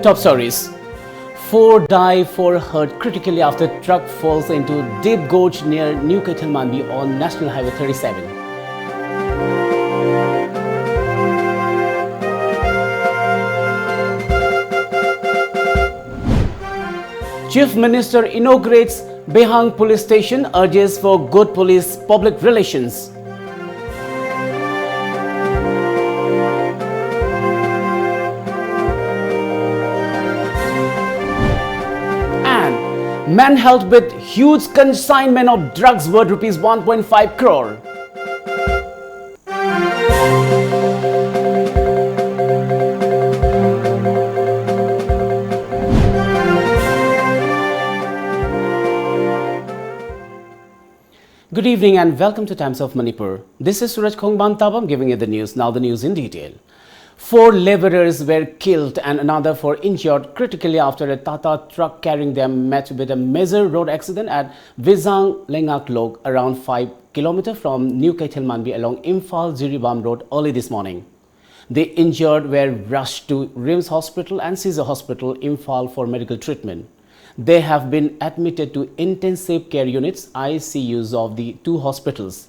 top stories. 4 die, 4 hurt critically after truck falls into deep gorge near New Keithalmanbi on National Highway 37. Chief Minister inaugurates Behang Police Station, urges for good police public relations. Man held with huge consignment of drugs worth rupees 1.5 crore. Good evening and welcome to Times of Manipur. This is SURAJ giving you the news. Now the news in detail. 4 laborers were killed and another 4 injured critically after a Tata truck carrying them met with a major road accident at Vizang Lengak Lok around 5 km from New Keithalmanbi along Imphal Jiribam Road early this morning. The injured were rushed to RIMS Hospital and Caesar Hospital, Imphal for medical treatment. They have been admitted to intensive care units ICUs of the 2 hospitals.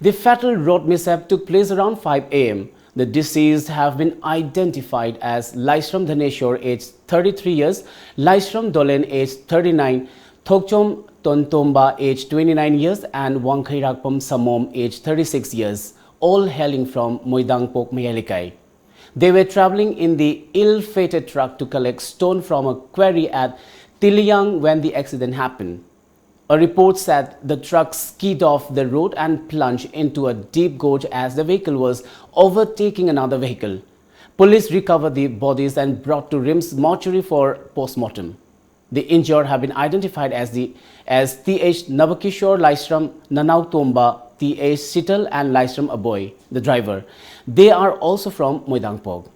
The fatal road mishap took place around 5 am. The deceased have been identified as Laisram Dhaneshwar, aged 33 years, Laisram Dolen, aged 39, Thokchom Tontomba, aged 29 years, and Wangkhairakpam Samom, aged 36 years, all hailing from Moidangpok, Mayalikai. They were travelling in the ill-fated truck to collect stone from a quarry at Tiliang when the accident happened. A report said the truck skied off the road and plunged into a deep gorge as the vehicle was overtaking another vehicle. Police recovered the bodies and brought to RIMS mortuary for post-mortem. The injured have been identified as TH Nabakishore, Laisram Nanau Tomba, TH Sital and Laisram Aboy, the driver. They are also from Moidangpog.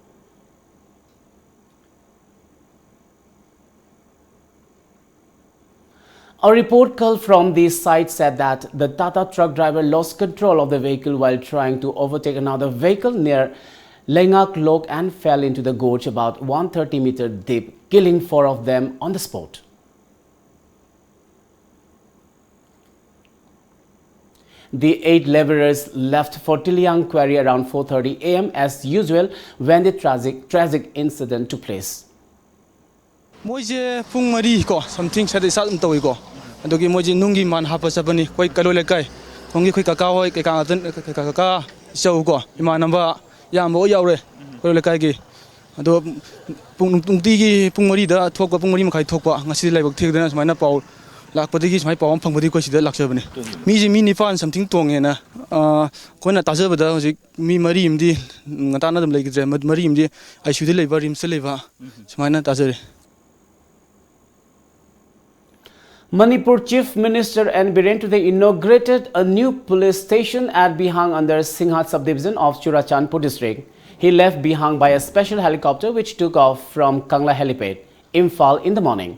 A report call from the site said that the Tata truck driver lost control of the vehicle while trying to overtake another vehicle near Lengak Lok and fell into the gorge about 130 meter deep, killing 4 of them on the spot. The 8 laborers left for Tiliang quarry around 4:30 am as usual when the tragic incident took place. Moje pung mari ko something sa sal mtawi ko adogi moje nungi man hapa sabani koi kalole kai kongi koi kakao kai ka atan kaka sau ko imanamba yambo yaure kalole kai gi ado pungti gi pung mari da thokpa pung mari makai thokpa ngasi laibak thekdana smaina paul lakpadi gi smai pawam phangpadi ko sida laksabani mi ji mi nifan something tong hena koina tajabada hojik mi mari imdi ngatana dam leigidre mari imdi aishu de leiba rimse leiba smaina tajare. Manipur Chief Minister N. Biren today inaugurated a new police station at Behang under Singhat subdivision of Churachandpur district. He left Behang by a special helicopter which took off from Kangla helipad, Imphal in the morning.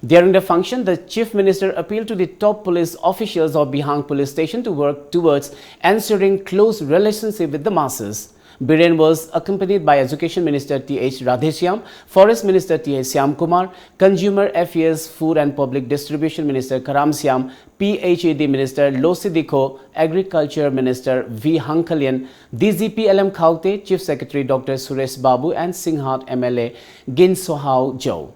During the function, the Chief Minister appealed to the top police officials of Behang police station to work towards ensuring close relationship with the masses. Biren was accompanied by Education Minister T.H. Radheshyam, Forest Minister T.H. Syam Kumar, Consumer Affairs, Food and Public Distribution Minister Karam Syam, PHED Minister Losidiko, Agriculture Minister V. Hankalyan, DGP LM Khaute, Chief Secretary Dr. Suresh Babu and Singhat MLA Gin Sohau Jo.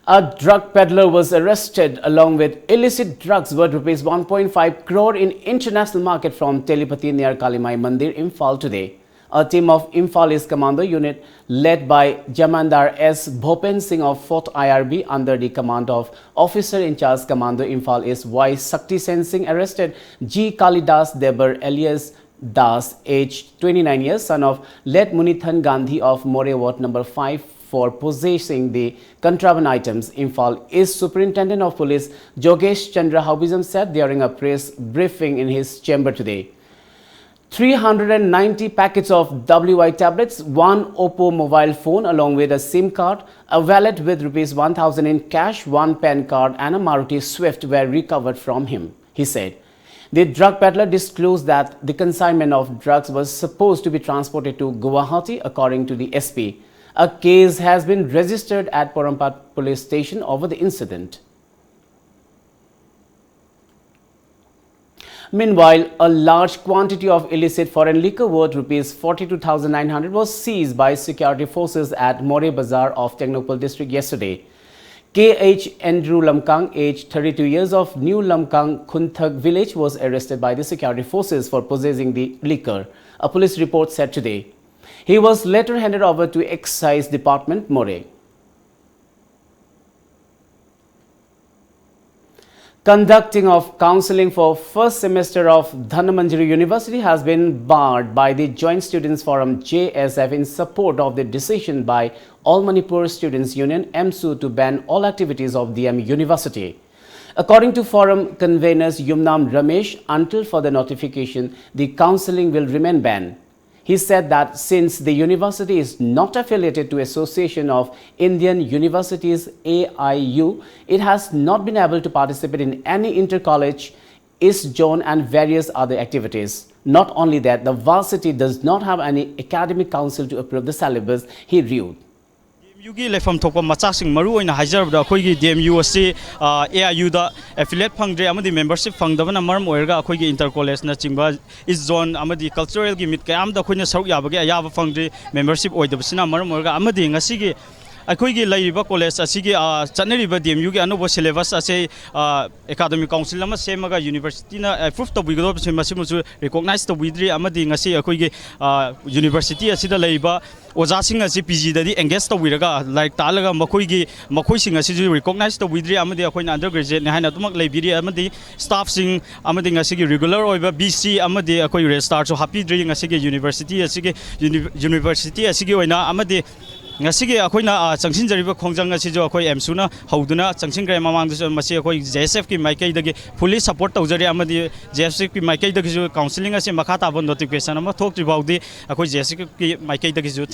A drug peddler was arrested along with illicit drugs worth rupees 1.5 crore in international market from Telepathy near Kalimai Mandir, Imphal today. A team of Imphal Commando Unit led by Jamandar S. Bhopen Singh of 4th IRB under the command of Officer in Charge Commando Imphal Y. Sakti Sen Singh arrested G. Kalidas Debar alias Das, aged 29 years, son of late Munithan Gandhi of More Ward number 5 for possessing the contraband items. Imphal is Superintendent of Police Jogesh Chandra Haubizam said during a press briefing in his chamber today. 390 packets of WI tablets, 1 Oppo mobile phone along with a SIM card, a wallet with rupees 1000 in cash, 1 PAN card and a Maruti Swift were recovered from him, he said. The drug peddler disclosed that the consignment of drugs was supposed to be transported to Guwahati, according to the SP. A case has been registered at Porampat police station over the incident. Meanwhile, a large quantity of illicit foreign liquor worth Rs 42,900 was seized by security forces at More Bazaar of Technopal district yesterday. K.H. Andrew Lamkang, aged 32 years, of New Lamkang Khunthak village, was arrested by the security forces for possessing the liquor, a police report said today. He was later handed over to Excise Department, More. Conducting of counselling for first semester of Dhanmanjari University has been barred by the Joint Students Forum JSF in support of the decision by All Manipur Students Union MSU to ban all activities of DM University. According to forum conveners Yumnam Ramesh, until further notification, the counselling will remain banned. He said that since the university is not affiliated to Association of Indian Universities AIU, it has not been able to participate in any inter-college, East Zone and various other activities. Not only that, the varsity does not have any academic council to approve the syllabus, he reviewed. DMU lefam thokpa machasing maru oina haijarabda akhoi DMU ase AIU da affiliate phangdre amadi membership phangdabana maram oirga akhoi inter college na chingba is zone amadi cultural gi mit kayam da khoina saruk yabage ayaba phangdre membership oidabsina maram oirga amadi ngasi gi akhoi gi laiba college asigi chaneriba DMU gi anubo syllabus ase academic council ama semaga university na approve to bigodo masimusu recognize to widri amadi ngasi akhoi gi university asida laiba Oja sing asi PG dadi engage to wiraga like talaga makoi sing asi recognize to widri amadi akoina undergraduate ne haina tumak leibiri amadi staff sing amadi ngasi regular oiba BC amadi akoi restart so happy dream ngasi university asi oina amadi ngasi akoina changsin jariba khongjang asi jo akoi MSU na hauduna changsin gra mamang du masi akoi JSF ki maikai dagi fully support tawjari amadi JSF ki maikai dagi counseling asi makha ta bon notification ama thok tribaudi akoi JSF ki maikai dagi jo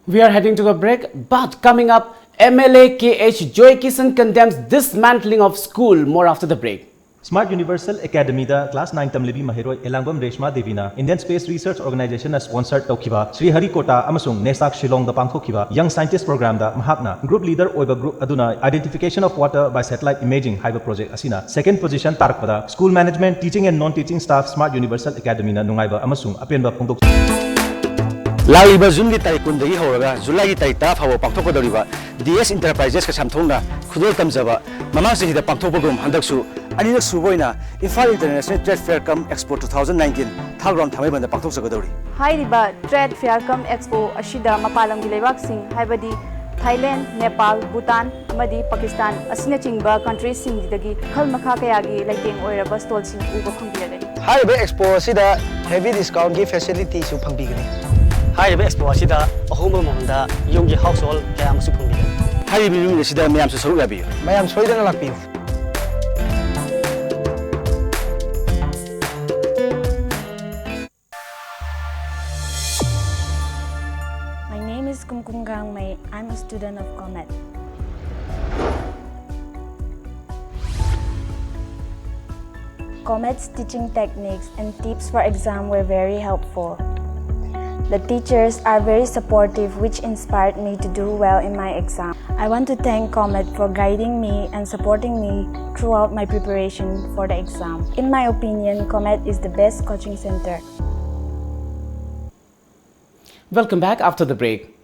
We are heading to a break, but coming up, MLA KH Joy Kisan condemns dismantling of school. More after the break. Smart Universal Academy da class 9 tamlibi mahiroi Elangam Reshma Devina Indian Space Research Organization as sponsored taukiba Sri Harikota amasung Nesak Shillong da pangthokiba Young Scientist Program da mahakna group leader oiba group aduna identification of water by satellite imaging haiba project asina second position tarakpada school management teaching and non-teaching staff Smart Universal Academy na nungaiba amasung apenba pungdok Laiba June Tarik Kundagi Horaga, Zulagi Taita, our Pantokoriba, DS Enterprises Samtonga, Kudol Tamzava, Mamasi the Pantopogum, Handaksu, Anina Suboina, Infal International Trade Fair Come Expo 2019, Tagron Tamaban the Pantosagadori. Hi Riba, Trade Fair Come Expo, Ashida, Mapalam Gilevaxing, Haibadi, Thailand, Nepal, Bhutan, Madi, Pakistan, Asinachingba, countries sing Dagi, Kalmakakayagi, Lighting or a bus told sing Uber Kumbia. Hi Expo, Sida, heavy discount gift facilities to Pambigani. Hi Expo Asida, a home Manda, Yogi household, Cam Supumbi. Hi, we see the Mayam Surabi. Mayam Sweden Lapi. My name is Kumkumgang May. I'm a student of Comet. Comet's teaching techniques and tips for exam were very helpful. The teachers are very supportive, which inspired me to do well in my exam. I want to thank Comet for guiding me and supporting me throughout my preparation for the exam. In my opinion, Comet is the best coaching center. Welcome back after the break.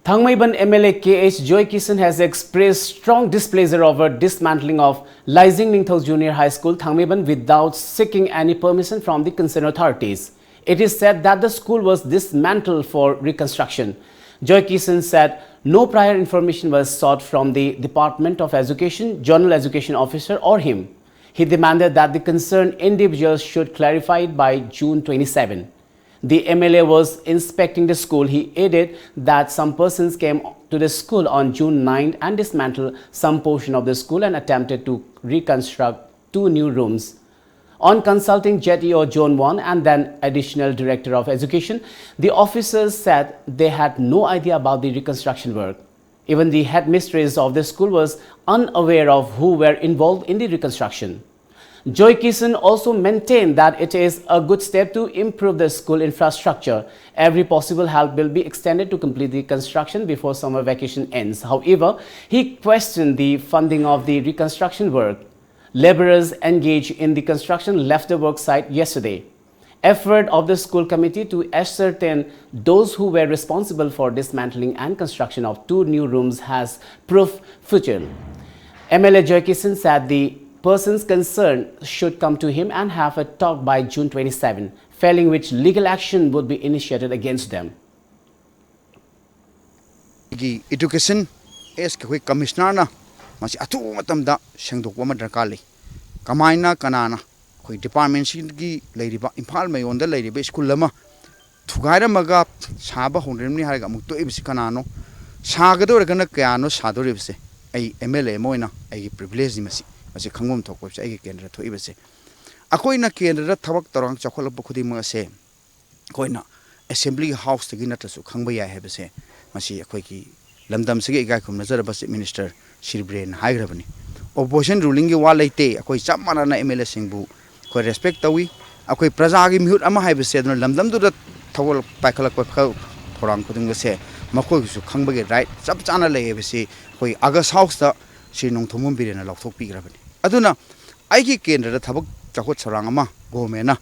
Thangmaiban MLA KH Joy Kisan has expressed strong displeasure over dismantling of Laizing Ningthau Junior High School, Thangmaiban, without seeking any permission from the concerned authorities. It is said that the school was dismantled for reconstruction. Joy Kisan said no prior information was sought from the Department of Education, General Education Officer or him. He demanded that the concerned individuals should clarify it by June 27. The MLA was inspecting the school. He added that some persons came to the school on June 9 and dismantled some portion of the school and attempted to reconstruct 2 new rooms. On consulting JETO Zone 1 and then Additional Director of Education, the officers said they had no idea about the reconstruction work. Even the headmistress of the school was unaware of who were involved in the reconstruction. Joy Kisan also maintained that it is a good step to improve the school infrastructure. Every possible help will be extended to complete the construction before summer vacation ends. However, he questioned the funding of the reconstruction work. Laborers engaged in the construction left the work site yesterday. Effort of the school committee to ascertain those who were responsible for dismantling and construction of 2 new rooms has proved futile. MLA Joy Kisan said the persons concerned should come to him and have a talk by June 27, failing which legal action would be initiated against them. Education is the commissioner na masi atu matamda sengdokwa madarkali kamaina kanana koi department gi leiriba imphal mayonda leiriba school lama thugaira maga saba honremni harga amuk to ibsi kanano sagador gana kayano sadoribse ai MLA moina ai privilege masi masi khangom thokpo ai kendra thoibase akoina kendra thabak torang chakholap khudima se koina assembly house tagi natasu khangba ya hebase masi akoi ki lamdam sege igai khum nazar bas minister shirbrain haigrabani opposition ruling gi wa leite akoi chap manana MLA singbu ko respect tawi akoi praja gi mihut ama haibase dun lamdam du thawol paikhalak pa thorang khuding se makoi su khangba ge right chap chana lebase koi august house da sinong thomum birena lokthok pigrabani aduna aigi kendra thabak chakot sarang ama government na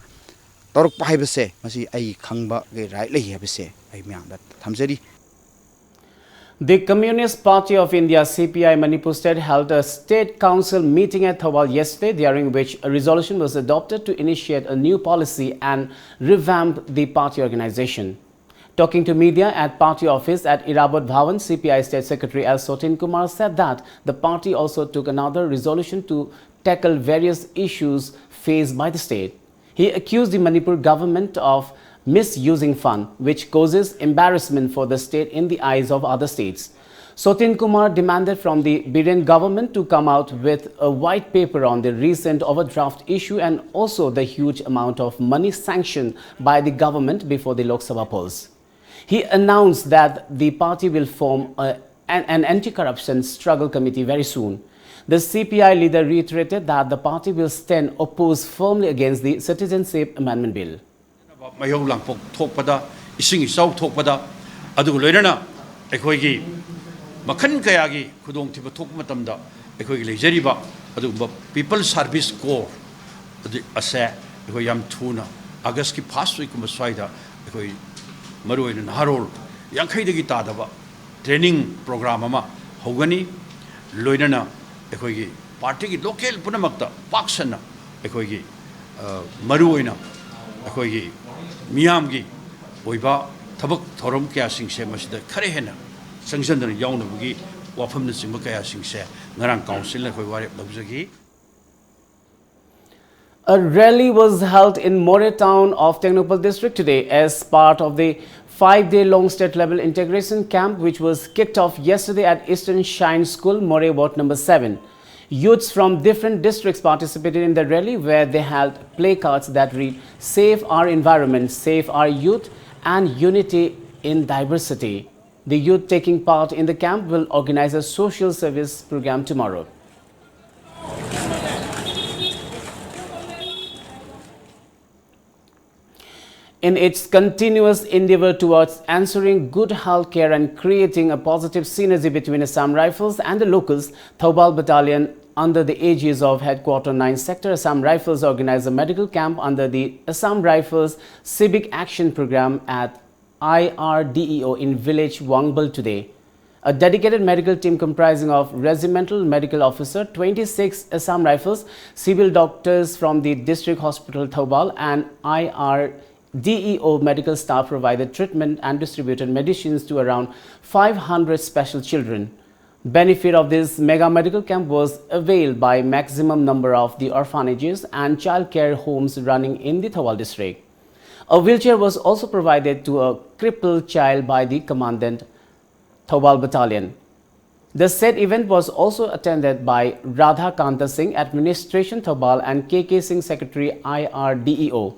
torok paibase masi ai khangba ge right le hebase ai myang da thamjari. The Communist Party of India CPI Manipur State held a State Council meeting at Thawal yesterday, during which a resolution was adopted to initiate a new policy and revamp the party organization. Talking to media at party office at Irabad Bhavan, CPI State Secretary L. Sotin Kumar said that the party also took another resolution to tackle various issues faced by the state. He accused the Manipur government of misusing fund, which causes embarrassment for the state in the eyes of other states. Sotin Kumar demanded from the Biren government to come out with a white paper on the recent overdraft issue and also the huge amount of money sanctioned by the government before the Lok Sabha polls. He announced that the party will form an anti-corruption struggle committee very soon. The CPI leader reiterated that the party will stand opposed firmly against the Citizenship Amendment Bill. Mayong lang thokpada ising isaw thokpada adu loinana ekhoigi makhan kaya gi khudong thiba thok matamda ekhoigi lejariba adu people service corps adu ase ekhoi yam thuna august ki first week ma swaida ekhoi maruina naharol yankhai dagi tadaba training program ama hogani loinana ekhoigi party ki local punamakta paksana ekhoigi maruina ekhoigi Miyamgi, Oiba, Tabak, Torum Kaya Sing Se, Masida, Karehena, Sanction and Yaunabugi, Wafam the Simakaya Sing Se, Narang Council, and Hoi Lobzagi. A rally was held in More town of Technopal district today as part of the 5-day-long state-level integration camp, which was kicked off yesterday at Eastern Shine School, More Ward number 7. Youths from different districts participated in the rally, where they held placards that read "Save our environment, save our youth and unity in diversity." The youth taking part in the camp will organize a social service program tomorrow. In its continuous endeavor towards ensuring good health care and creating a positive synergy between Assam Rifles and the locals, Thoubal Battalion, under the aegis of Headquarter 9 Sector, Assam Rifles organized a medical camp under the Assam Rifles Civic Action Program at IRDEO in village Wangbal today. A dedicated medical team comprising of Regimental Medical Officer, 26 Assam Rifles, civil doctors from the District Hospital Thoubal and IRDEO medical staff provided treatment and distributed medicines to around 500 special children. Benefit of this mega medical camp was availed by maximum number of the orphanages and child care homes running in the Thoubal district. A wheelchair was also provided to a crippled child by the Commandant Thoubal Battalion. The said event was also attended by Radha Kanta Singh, Administration Thoubal, and KK Singh, Secretary IRDEO.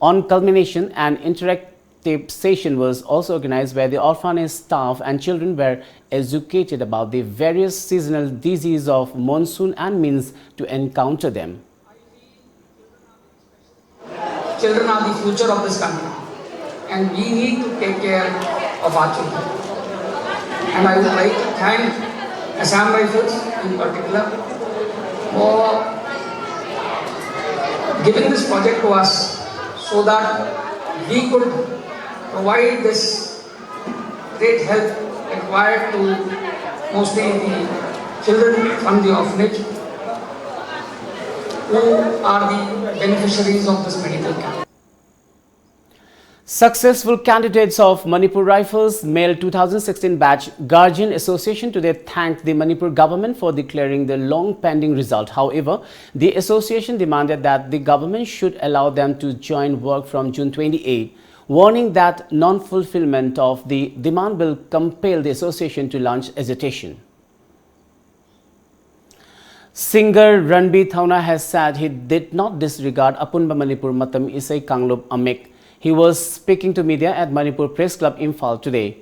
On culmination, an interactive session was also organized where the orphanage staff and children were educated about the various seasonal diseases of monsoon and means to encounter them. children are the future of this country, and we need to take care of our children. And I would like to thank Assam Rifles in particular for giving this project to us so that we could provide this great help required to mostly the children from the orphanage who are the beneficiaries of this medical camp. Successful candidates of Manipur Rifles Male 2016 batch Guardian Association today thanked the Manipur government for declaring the long-pending result. However, the association demanded that the government should allow them to join work from June 28, warning that non-fulfillment of the demand will compel the association to launch agitation. Singer Ranbir Thauna has said he did not disregard Apunba Manipur Matam Isai Kanglup Amek. He was speaking to media at Manipur Press Club Imphal today.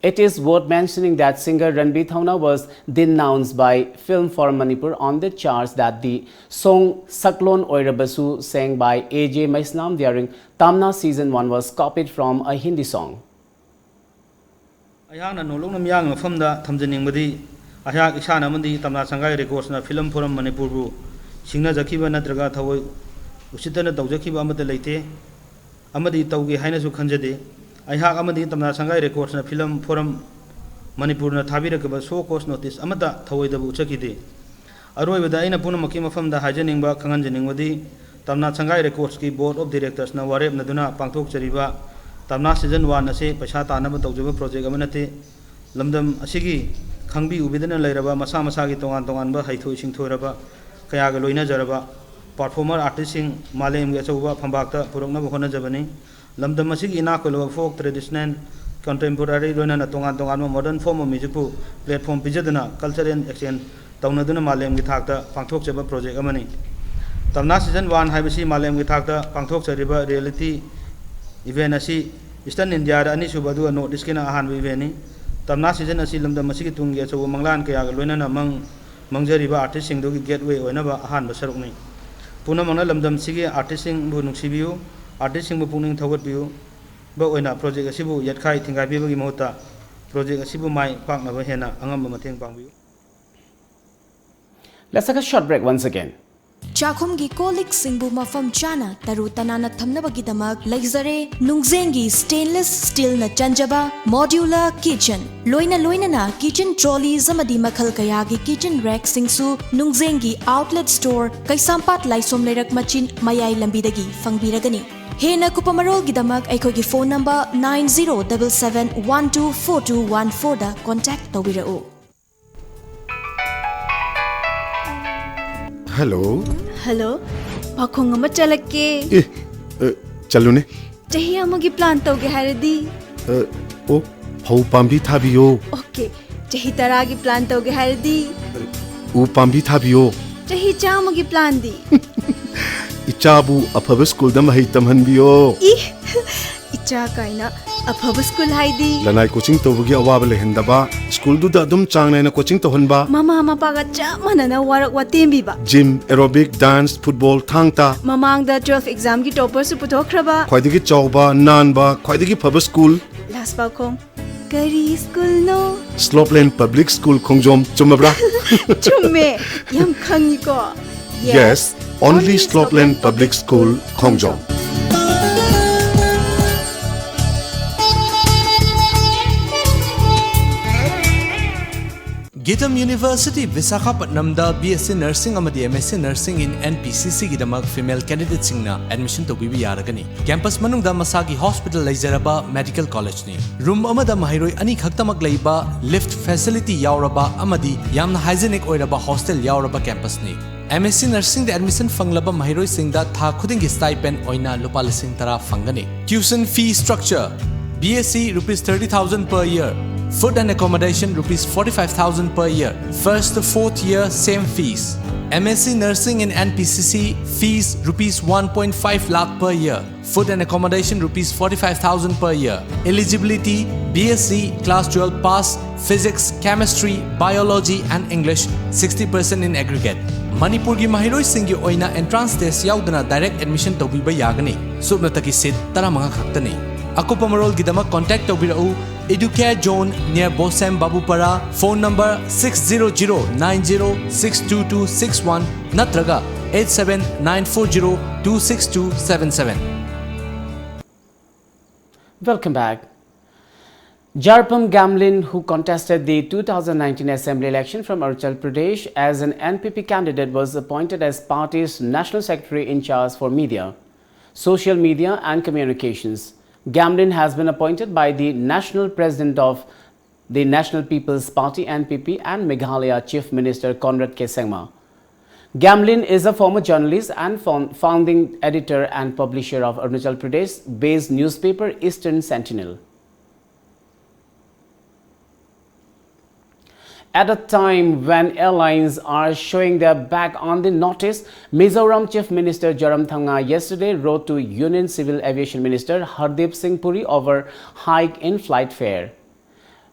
It is worth mentioning that singer Ranbir Thauna was denounced by Film Forum Manipur on the charge that the song Saklon Oirabasu sang by AJ Maisnam during Tamna Season 1 was copied from a Hindi song. Ayana no long namyang famda thamjaning badi ayak isana mandi Tamna Sangai records na Film Forum Manipur bu singna jakiba natraga thawoi usitana tawjakiba amata leite amadi tawge haina su khanjade aihak amadi Tamna Sangai records na Film Forum Manipur na thabirakaba show cause notice amata thawoi dabu chakide aroi bada aina puna maki mafam da hajaning ba khanganjaning wadi Tamna Sangai records ki board of directors na warep na duna pangthok chariba Tamna season 1 ase paisa tanaba tawjaba project amanate lamdam asigi khangbi ubidana lairaba masa masa gi tongan tongan ba haithoi singthoraba kaya ga loina jaraba performer artist sing malem ge chauba phambakta purokna bhona jabani lamdam asigi ina ko folk traditional contemporary loina na tongan tongan modern form of music pu platform pijadana cultural exchange taunaduna malem gi thakta pangthok chaba project amani Tamna season 1 haibasi malem gi thakta pangthok chariba reality event asi Eastern India da ani subadu no diskina ahan event Tamna season asi lamdam asigi tungi chau manglan kaya ga loina na mangjariba artist sing do gi gateway oina ba ahan ba sarukni puna mangna lamdam sigi artist sing bu nuksibiu artist sing bu puning thogot biu ba oina project asibu yatkhai thingai bi gi mohta project asibu mai pakna ba hena angam ba mateng pangbiu. Let's take a short break once again. Chakhumgi kolik singbu mafam chana taru tanana thamnabagidamag laizare nungzengi stainless steel na chanjaba modular kitchen loina na kitchen trolleys amadi makhal kayagi kitchen rack singsu nungzengi outlet store kaisampat laisom leirak machin mayai lambidagi fangbiragani hena kupamarol gidamak aikogi phone number 9077124214 da contact tawirau. Hello. Hello. Pakhong ama chalake. Chalu ne. Chahi amagi plan tawge haradi. Oh, phau pambi thabiyo. Okay. Chahi taragi plan tawge haradi. U pambi thabiyo. Chahi chamagi plan di. Ichabu afaba school da mahai tamhanbiyo. Icha kaina afaba school haidi. Lanai coaching tawgi awaba lehendaba. School du da dum chang na coaching tohonba. Mama paga chamana na warak watembi ba. Gym, aerobic, dance, football, thangta. Mamang da 12 exam gi topper su puthokraba. Khwaidagi chawba, nanba, khwaidagi phaba school. Last pakhong. Kari school no. Slopeland Public School Khongjom chumabra. Chumme. Yam khangi ko. Yes, only Slopeland Public School Khongjom. Gitam University Visakhapatnam da BSc Nursing amadi MSc Nursing in NPCC gidamak female candidate singna admission to bibi yaragani. Campus manungda masagi hospital leizaraba medical college ni. Room amada mahiroi ani khaktamak leiba lift facility yauraba amadi yamna hygienic oiraba hostel yauraba campus ni. MSc Nursing da admission fanglaba mahiroi singda tha khudingi stipend oina lupa lising tara fangani. Tuition fee structure BSc rupees 30,000 per year. Food and accommodation rupees 45,000 per year. First to fourth year same fees. MSc Nursing in NPCC fees rupees 1.5 lakh per year. Food and accommodation rupees 45,000 per year. Eligibility BSc class 12 pass, physics, chemistry, biology and English 60% in aggregate. Manipurgi mahiroi singi oina entrance test yaudana direct admission tawbiba yagani. Subnataki seat taramanga khaktani. Akupa marol gidama contact tawbirau Educare Zone near Bosam Babupara, phone number 60090622261 natraga 87940262277. Welcome back. Jarpam Gamlin, who contested the 2019 Assembly election from Arunachal Pradesh as an NPP candidate, was appointed as party's National Secretary in charge for media, social media and communications. Gamlin has been appointed by the National President of the National People's Party NPP and Meghalaya Chief Minister Conrad K. Sengma. Gamlin is a former journalist and founding editor and publisher of Arunachal Pradesh-based newspaper Eastern Sentinel. At a time when airlines are showing their back on the notice, Mizoram Chief Minister Zoramthanga yesterday wrote to Union Civil Aviation Minister Hardeep Singh Puri over hike in flight fare.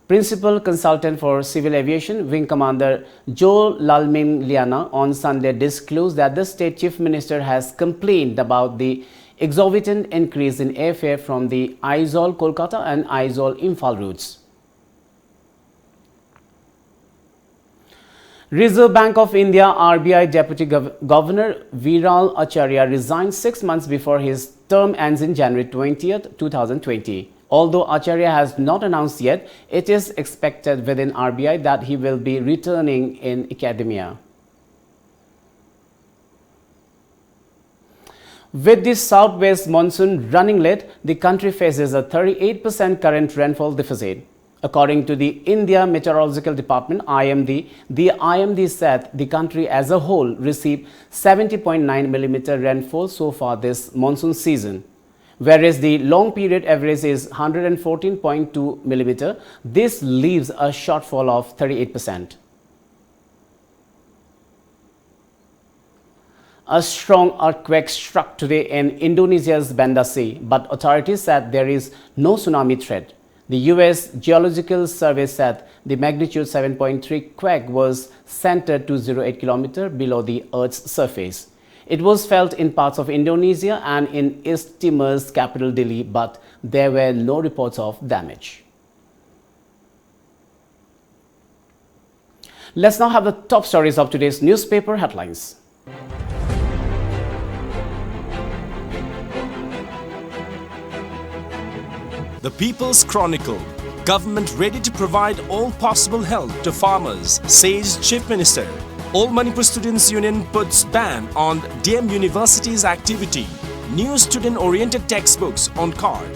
Principal Consultant for Civil Aviation, Wing Commander Joe Lalmin Liana on Sunday disclosed that the State Chief Minister has complained about the exorbitant increase in airfare from the Aizawl Kolkata and Aizawl Imphal routes. Reserve Bank of India RBI Deputy Governor Viral Acharya resigned 6 months before his term ends in January 20th, 2020. Although Acharya has not announced yet, it is expected within RBI that he will be returning in academia. With the southwest monsoon running late, the country faces a 38% current rainfall deficit. According to the India Meteorological Department (IMD), the IMD said the country as a whole received 70.9 mm rainfall so far this monsoon season, whereas the long period average is 114.2 mm. This leaves a shortfall of 38%. A strong earthquake struck today in Indonesia's Banda Sea, but authorities said there is no tsunami threat. The U.S. Geological Survey said the magnitude 7.3 quake was centered 208 km below the Earth's surface. It was felt in parts of Indonesia and in East Timor's capital Dili, but there were no reports of damage. Let's now have the top stories of today's newspaper headlines. The People's Chronicle. Government ready to provide all possible help to farmers, says Chief Minister. All Manipur Students' Union puts ban on DM University's activity. New student-oriented textbooks on card.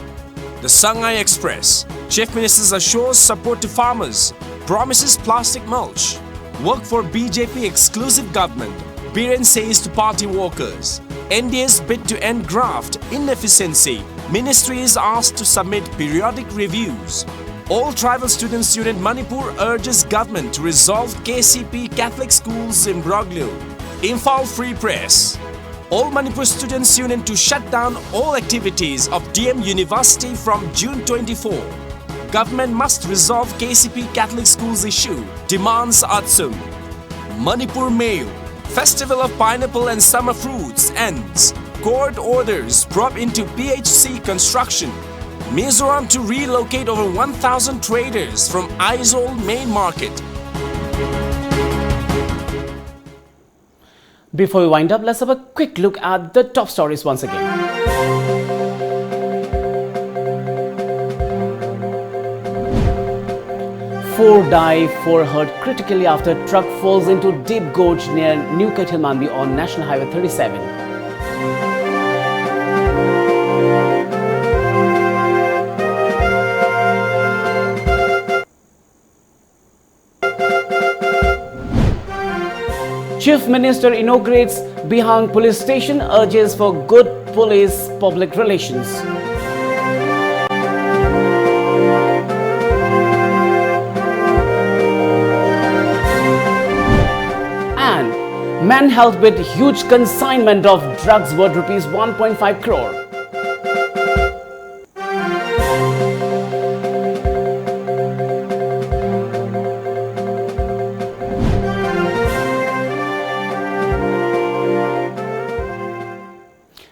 The Shanghai Express. Chief Minister assures support to farmers. Promises plastic mulch. Work for BJP exclusive government. Biren says to party workers. NDA's bid to end graft inefficiency. Ministry is asked to submit periodic reviews. All Tribal Students Union Manipur urges government to resolve KCP Catholic schools in Broglio. Imphal Free Press. All Manipur Students Union to shut down all activities of DM University from June 24. Government must resolve KCP Catholic schools issue, demands Atsum. Manipur Mail. Festival of Pineapple and Summer Fruits ends. Court orders probe into PHC construction. Mizoram to relocate over 1,000 traders from Aizawl main market. Before we wind up, let's have a quick look at the top stories once again. Four die, 4 hurt critically after truck falls into deep gorge near New Kaithmanbi on National Highway 37. Chief Minister inaugurates Bihang Police Station, urges for good police public relations. And man held with huge consignment of drugs worth rupees 1.5 crore.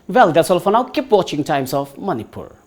Well, that's all for now. Keep watching Times of Manipur.